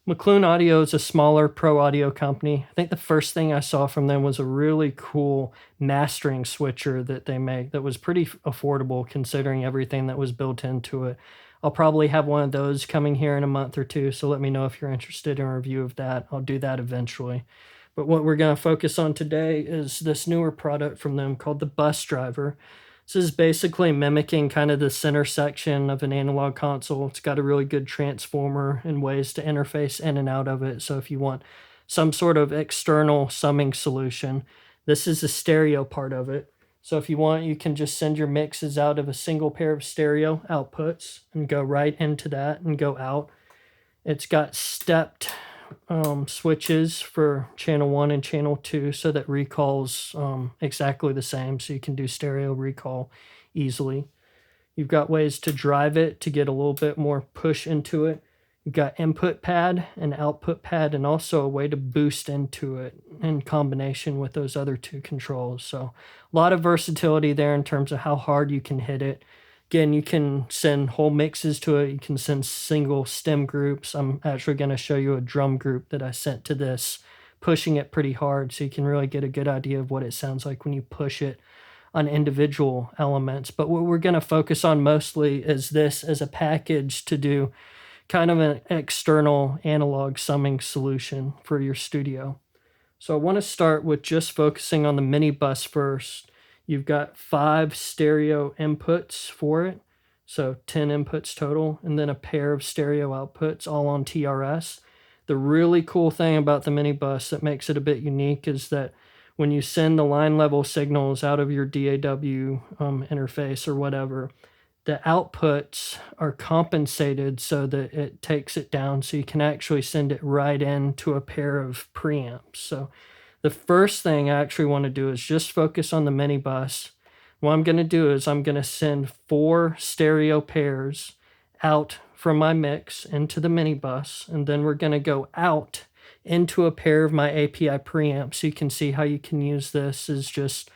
McLoone Audio is a smaller pro audio company. I think the first thing I saw from them was a really cool mastering switcher that they make that was pretty affordable considering everything that was built into it. I'll probably have one of those coming here in a month or two, so let me know if you're interested in a review of that. I'll do that eventually. But what we're going to focus on today is this newer product from them called the Bus Driver. This is basically mimicking kind of the center section of an analog console. It's got a really good transformer and ways to interface in and out of it. So if you want some sort of external summing solution, this is the stereo part of it. So if you want, you can just send your mixes out of a single pair of stereo outputs and go right into that and go out. It's got stepped switches for channel 1 and channel 2 so that recall's exactly the same, so you can do stereo recall easily. You've got ways to drive it to get a little bit more push into it. You've got input pad and output pad, and also a way to boost into it in combination with those other two controls. So a lot of versatility there in terms of how hard you can hit it. Again, you can send whole mixes to it. You can send single stem groups. I'm actually going to show you a drum group that I sent to this, pushing it pretty hard so you can really get a good idea of what it sounds like when you push it on individual elements. But what we're going to focus on mostly is this as a package to do kind of an external analog summing solution for your studio. So I want to start with just focusing on the mini bus first. You've got 5 stereo inputs for it, so 10 inputs total, and then a pair of stereo outputs, all on TRS. The really cool thing about the mini bus that makes it a bit unique is that when you send the line level signals out of your DAW interface or whatever, the outputs are compensated so that it takes it down, so you can actually send it right into a pair of preamps. So the first thing I actually want to do is just focus on the mini bus. What I'm going to do is I'm going to send 4 stereo pairs out from my mix into the mini bus, and then we're going to go out into a pair of my API preamps. So you can see how you can use this as just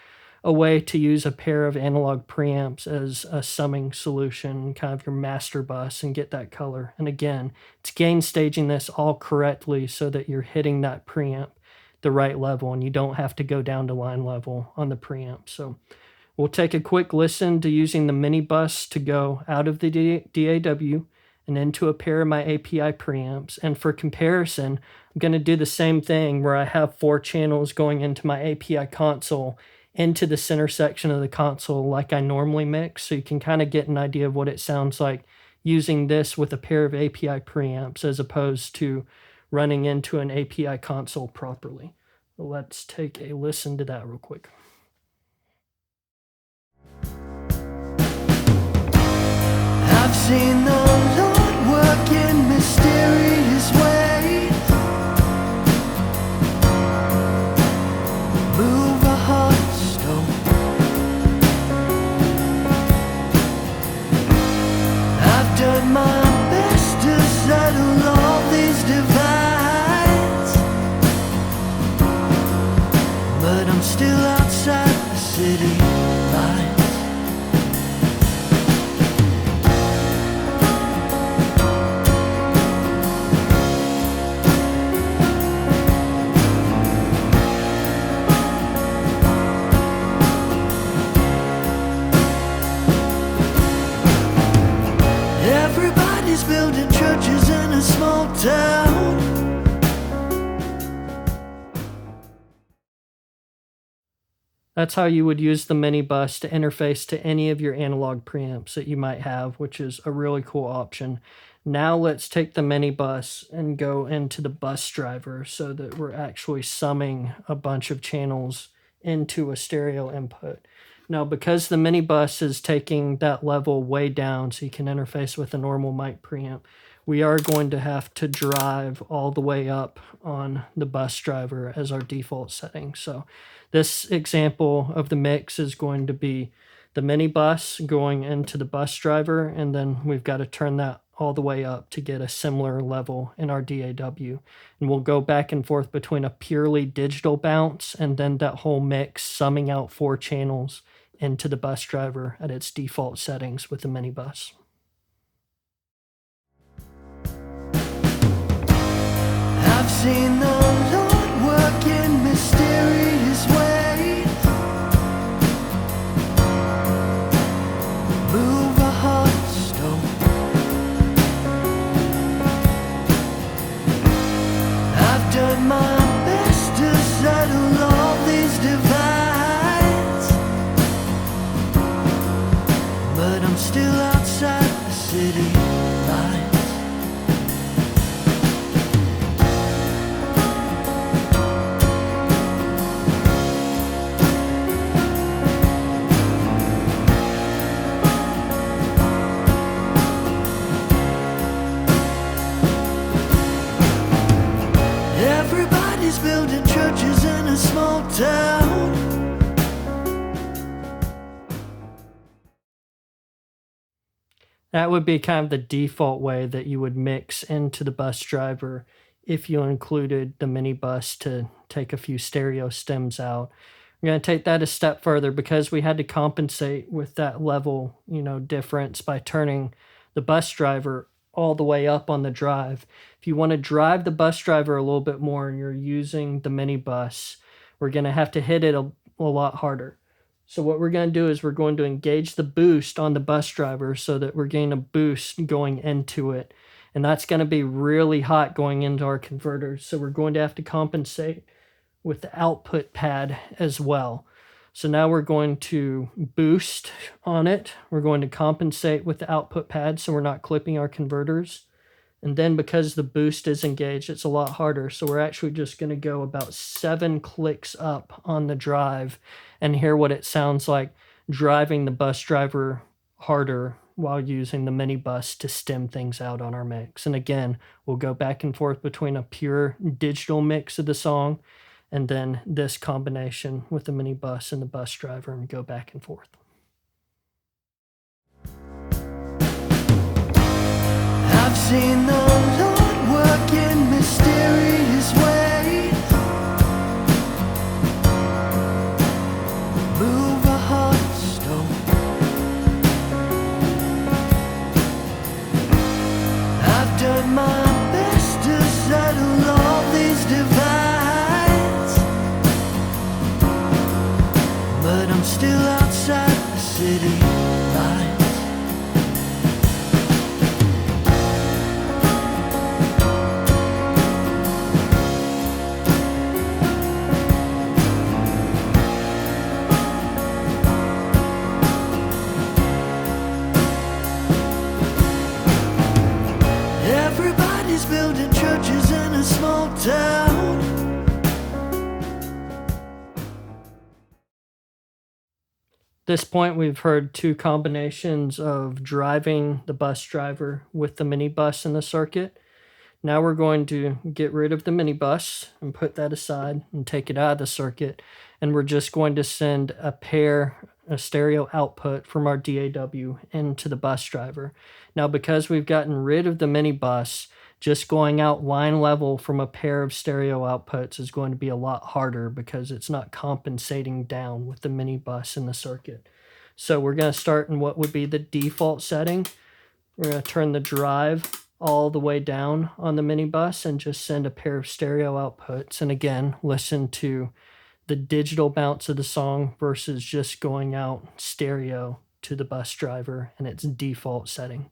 a way to use a pair of analog preamps as a summing solution, kind of your master bus, and get that color. And again, it's gain staging this all correctly so that you're hitting that preamp the right level and you don't have to go down to line level on the preamp. So we'll take a quick listen to using the mini bus to go out of the DAW and into a pair of my API preamps. And for comparison, I'm going to do the same thing where I have 4 channels going into my API console into the center section of the console like I normally mix, so you can kind of get an idea of what it sounds like using this with a pair of API preamps as opposed to running into an API console properly. Let's take a listen to that real quick. I've seen the Lord work in mysterious ways, move a heart stone. I've done my best to settle all these divides, but I'm still outside the city lights. Everybody's building churches in a small town. That's how you would use the mini bus to interface to any of your analog preamps that you might have, which is a really cool option. Now let's take the mini bus and go into the bus driver so that we're actually summing a bunch of channels into a stereo input. Now, because the mini bus is taking that level way down so you can interface with a normal mic preamp, we are going to have to drive all the way up on the bus driver as our default setting. So this example of the mix is going to be the mini bus going into the bus driver, and then we've got to turn that all the way up to get a similar level in our DAW. And we'll go back and forth between a purely digital bounce and then that whole mix summing out 4 channels into the bus driver at its default settings with the mini bus. seen the Lord work in mysterious ways, move a heart stone. I've done my best to settle all these divides, but I'm still outside the city lights. Everybody's building churches in a small town. That would be kind of the default way that you would mix into the bus driver if you included the mini bus to take a few stereo stems out. We're going to take that a step further because we had to compensate with that level, difference by turning the bus driver all the way up on the drive. If you want to drive the bus driver a little bit more and you're using the mini bus, we're going to have to hit it a lot harder. So what we're going to do is we're going to engage the boost on the bus driver so that we're getting a boost going into it. And that's going to be really hot going into our converters. So we're going to have to compensate with the output pad as well. So now we're going to boost on it. We're going to compensate with the output pad so we're not clipping our converters. And then because the boost is engaged, it's a lot harder. So we're actually just going to go about 7 clicks up on the drive and hear what it sounds like driving the bus driver harder while using the mini bus to stem things out on our mix. And again, we'll go back and forth between a pure digital mix of the song and then this combination with the mini bus and the bus driver and go back and forth. I've seen the Lord work in mysterious ways, move a heart stone. I've done my best to settle all these divides, but I'm still outside the city lights. Everybody's building churches in a small town. At this point, we've heard 2 combinations of driving the bus driver with the mini bus in the circuit. Now we're going to get rid of the mini bus and put that aside and take it out of the circuit. And we're just going to send a stereo output from our DAW into the bus driver. Now, because we've gotten rid of the mini bus, just going out line level from a pair of stereo outputs is going to be a lot harder because it's not compensating down with the mini bus in the circuit. So we're going to start in what would be the default setting. We're going to turn the drive all the way down on the mini bus and just send a pair of stereo outputs. And again, listen to the digital bounce of the song versus just going out stereo to the bus driver in its default setting.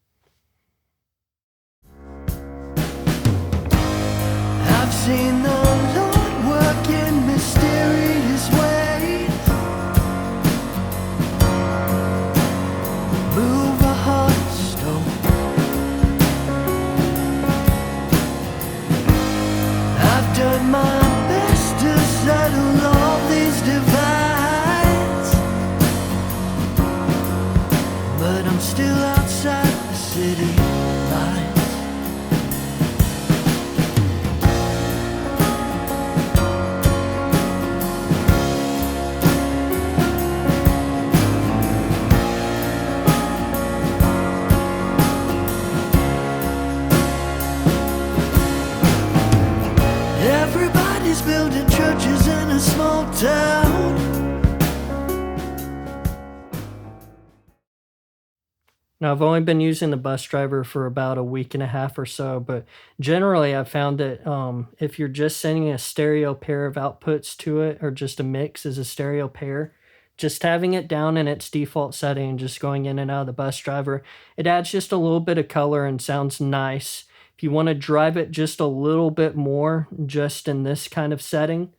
I've seen the Lord work in mysterious ways, move a heart stone. I've done my best to settle all these divides, but I'm still outside the city lights. Everybody's building churches in a small town. Now, I've only been using the bus driver for about a week and a half or so, but generally I've found that if you're just sending a stereo pair of outputs to it, or just a mix as a stereo pair, just having it down in its default setting, just going in and out of the bus driver, it adds just a little bit of color and sounds nice. If you want to drive it just a little bit more, just in this kind of setting,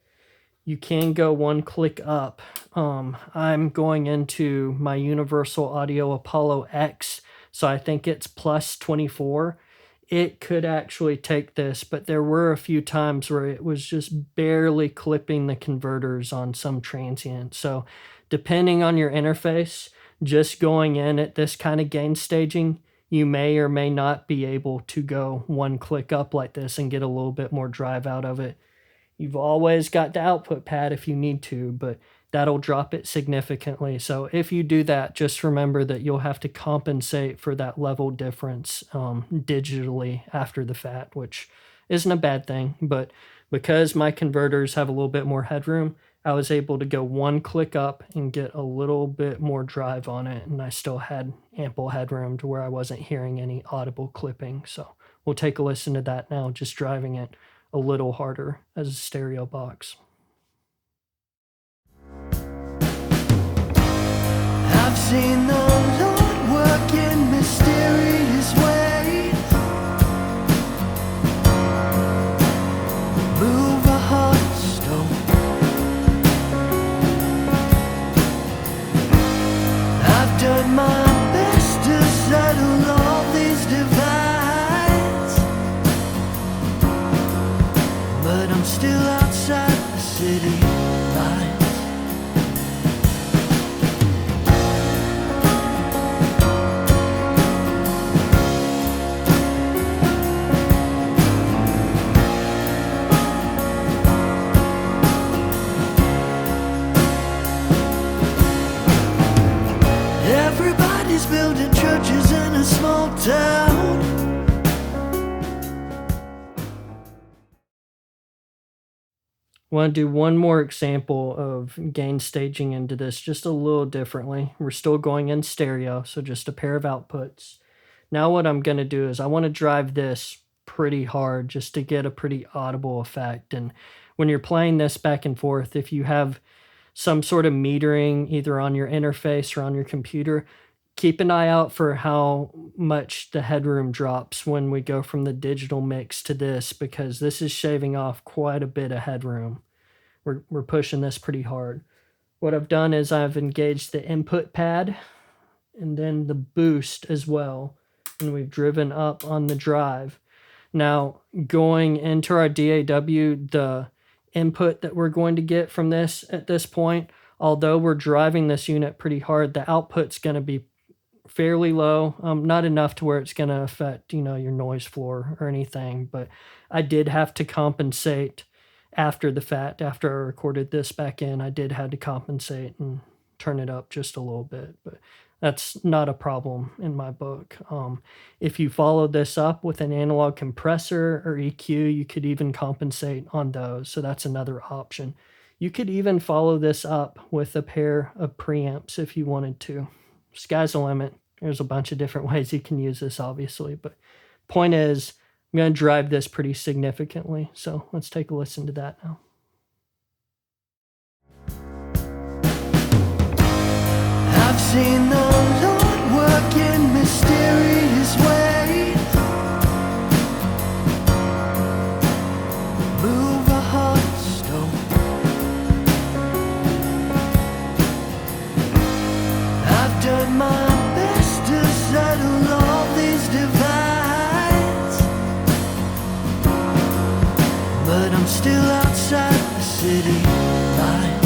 you can go one click up. I'm going into my Universal Audio Apollo X, so I think it's plus 24. It could actually take this, but there were a few times where it was just barely clipping the converters on some transient. So depending on your interface, just going in at this kind of gain staging, you may or may not be able to go one click up like this and get a little bit more drive out of it. You've always got the output pad if you need to, but that'll drop it significantly. So if you do that, just remember that you'll have to compensate for that level difference digitally after the fact, which isn't a bad thing. But because my converters have a little bit more headroom, I was able to go one click up and get a little bit more drive on it, and I still had ample headroom to where I wasn't hearing any audible clipping. So we'll take a listen to that now, just driving it a little harder as a stereo box. I've seen the Lord work in mysterious ways, move a hot stone. I've done my best to settle all these divides, but I'm still outside the city lines. Everybody's building churches in a small town. Want to do one more example of gain staging into this just a little differently. We're still going in stereo, so just a pair of outputs. Now what I'm going to do is I want to drive this pretty hard just to get a pretty audible effect. And when you're playing this back and forth, if you have some sort of metering either on your interface or on your computer, keep an eye out for how much the headroom drops when we go from the digital mix to this, because this is shaving off quite a bit of headroom. We're pushing this pretty hard. What I've done is I've engaged the input pad and then the boost as well, and we've driven up on the drive. Now, going into our DAW, the input that we're going to get from this at this point, although we're driving this unit pretty hard, the output's going to be fairly low, not enough to where it's going to affect, your noise floor or anything, but I did have to compensate after the fact. After I recorded this back in, I did have to compensate and turn it up just a little bit, but that's not a problem in my book. If you follow this up with an analog compressor or EQ, you could even compensate on those, so that's another option. You could even follow this up with a pair of preamps if you wanted to. Sky's the limit. There's a bunch of different ways you can use this, obviously, but point is, I'm going to drive this pretty significantly, so let's take a listen to that now. I've seen the Lord work in mysterious ways, move a hot stone. I've done my best to settle all these divides, but I'm still outside the city lines.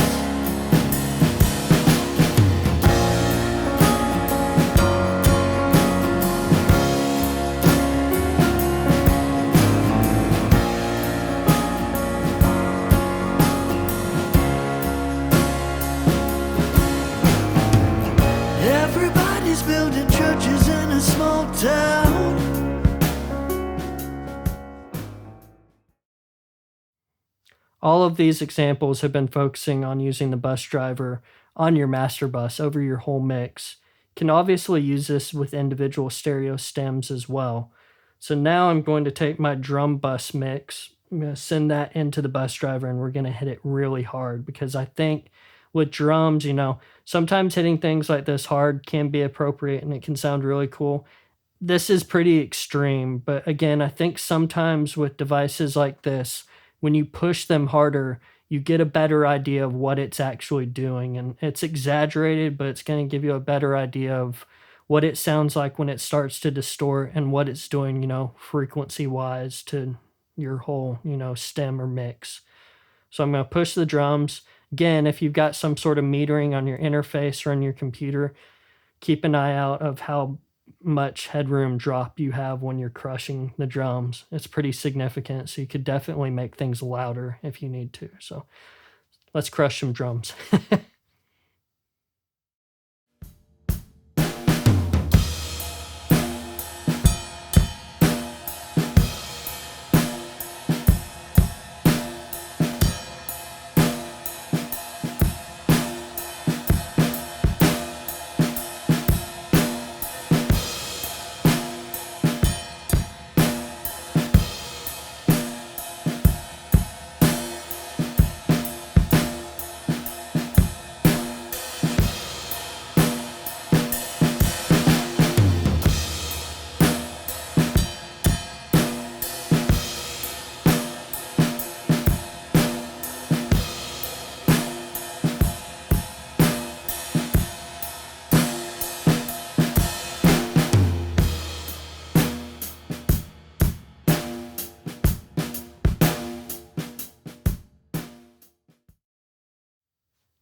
Everybody's building churches in a small town. All of these examples have been focusing on using the bus driver on your master bus over your whole mix. can obviously use this with individual stereo stems as well. So now I'm going to take my drum bus mix, I'm going to send that into the bus driver, and we're going to hit it really hard, because I think with drums, sometimes hitting things like this hard can be appropriate and it can sound really cool. This is pretty extreme, but again, I think sometimes with devices like this, when you push them harder, you get a better idea of what it's actually doing. And it's exaggerated, but it's going to give you a better idea of what it sounds like when it starts to distort and what it's doing, frequency wise to your whole, stem or mix. So I'm going to push the drums. Again, if you've got some sort of metering on your interface or on your computer, keep an eye out of how much headroom drop you have when you're crushing the drums. It's pretty significant, so you could definitely make things louder if you need to. So let's crush some drums.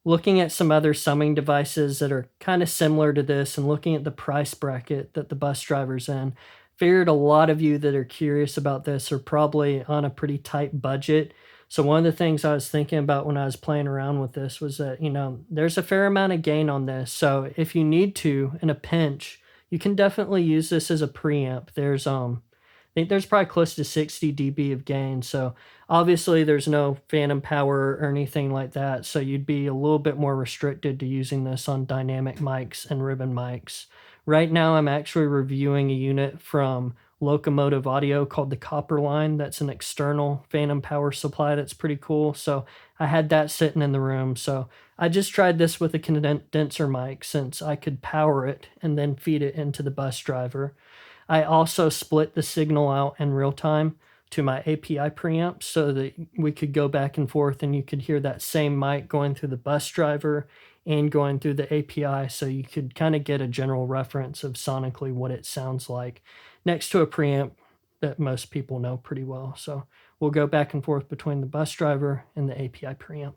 Looking at some other summing devices that are kind of similar to this and looking at the price bracket that the bus driver's in, figured a lot of you that are curious about this are probably on a pretty tight budget. So one of the things I was thinking about when I was playing around with this was that, there's a fair amount of gain on this. So if you need to, in a pinch, you can definitely use this as a preamp. I think there's probably close to 60 dB of gain. So obviously there's no phantom power or anything like that. So you'd be a little bit more restricted to using this on dynamic mics and ribbon mics. Right now I'm actually reviewing a unit from Locomotive Audio called the Copper Line. That's an external phantom power supply that's pretty cool. So I had that sitting in the room. So I just tried this with a condenser mic since I could power it and then feed it into the bus driver. I also split the signal out in real time to my API preamps so that we could go back and forth and you could hear that same mic going through the bus driver and going through the API, so you could kind of get a general reference of sonically what it sounds like next to a preamp that most people know pretty well. So we'll go back and forth between the bus driver and the API preamp.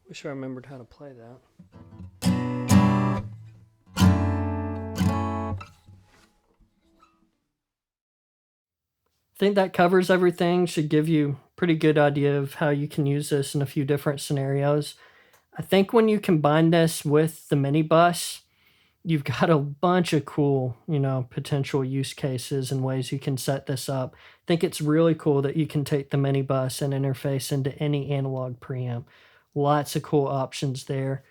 Wish I remembered how to play that. I think that covers everything. Should give you a pretty good idea of how you can use this in a few different scenarios. I think when you combine this with the mini bus, you've got a bunch of cool, potential use cases and ways you can set this up. I think it's really cool that you can take the mini bus and interface into any analog preamp. Lots of cool options there.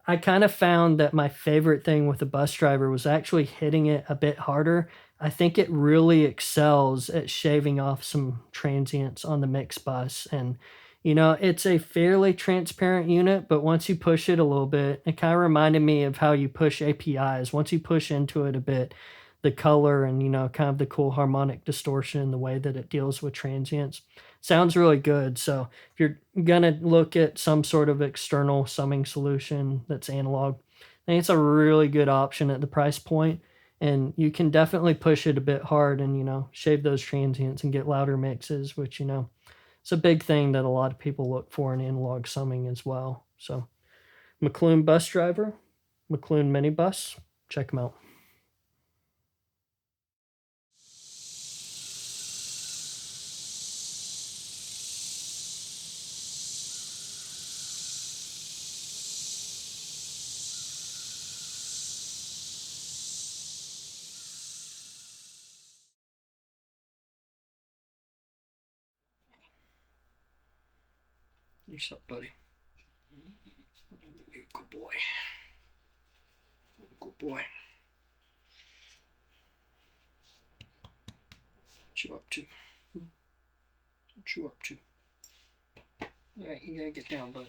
I kind of found that my favorite thing with the bus driver was actually hitting it a bit harder. I think it really excels at shaving off some transients on the mix bus. And, it's a fairly transparent unit, but once you push it a little bit, it kind of reminded me of how you push APIs. Once you push into it a bit, the color and, kind of the cool harmonic distortion, the way that it deals with transients sounds really good. So, if you're gonna look at some sort of external summing solution that's analog, I think it's a really good option at the price point, and you can definitely push it a bit hard and shave those transients and get louder mixes, which it's a big thing that a lot of people look for in analog summing as well. So McLoone Bus Driver, McLoone Mini Bus, check them out. What's up, buddy? Good boy. Good boy. What you up to? What you up to? Alright, you gotta get down, bud.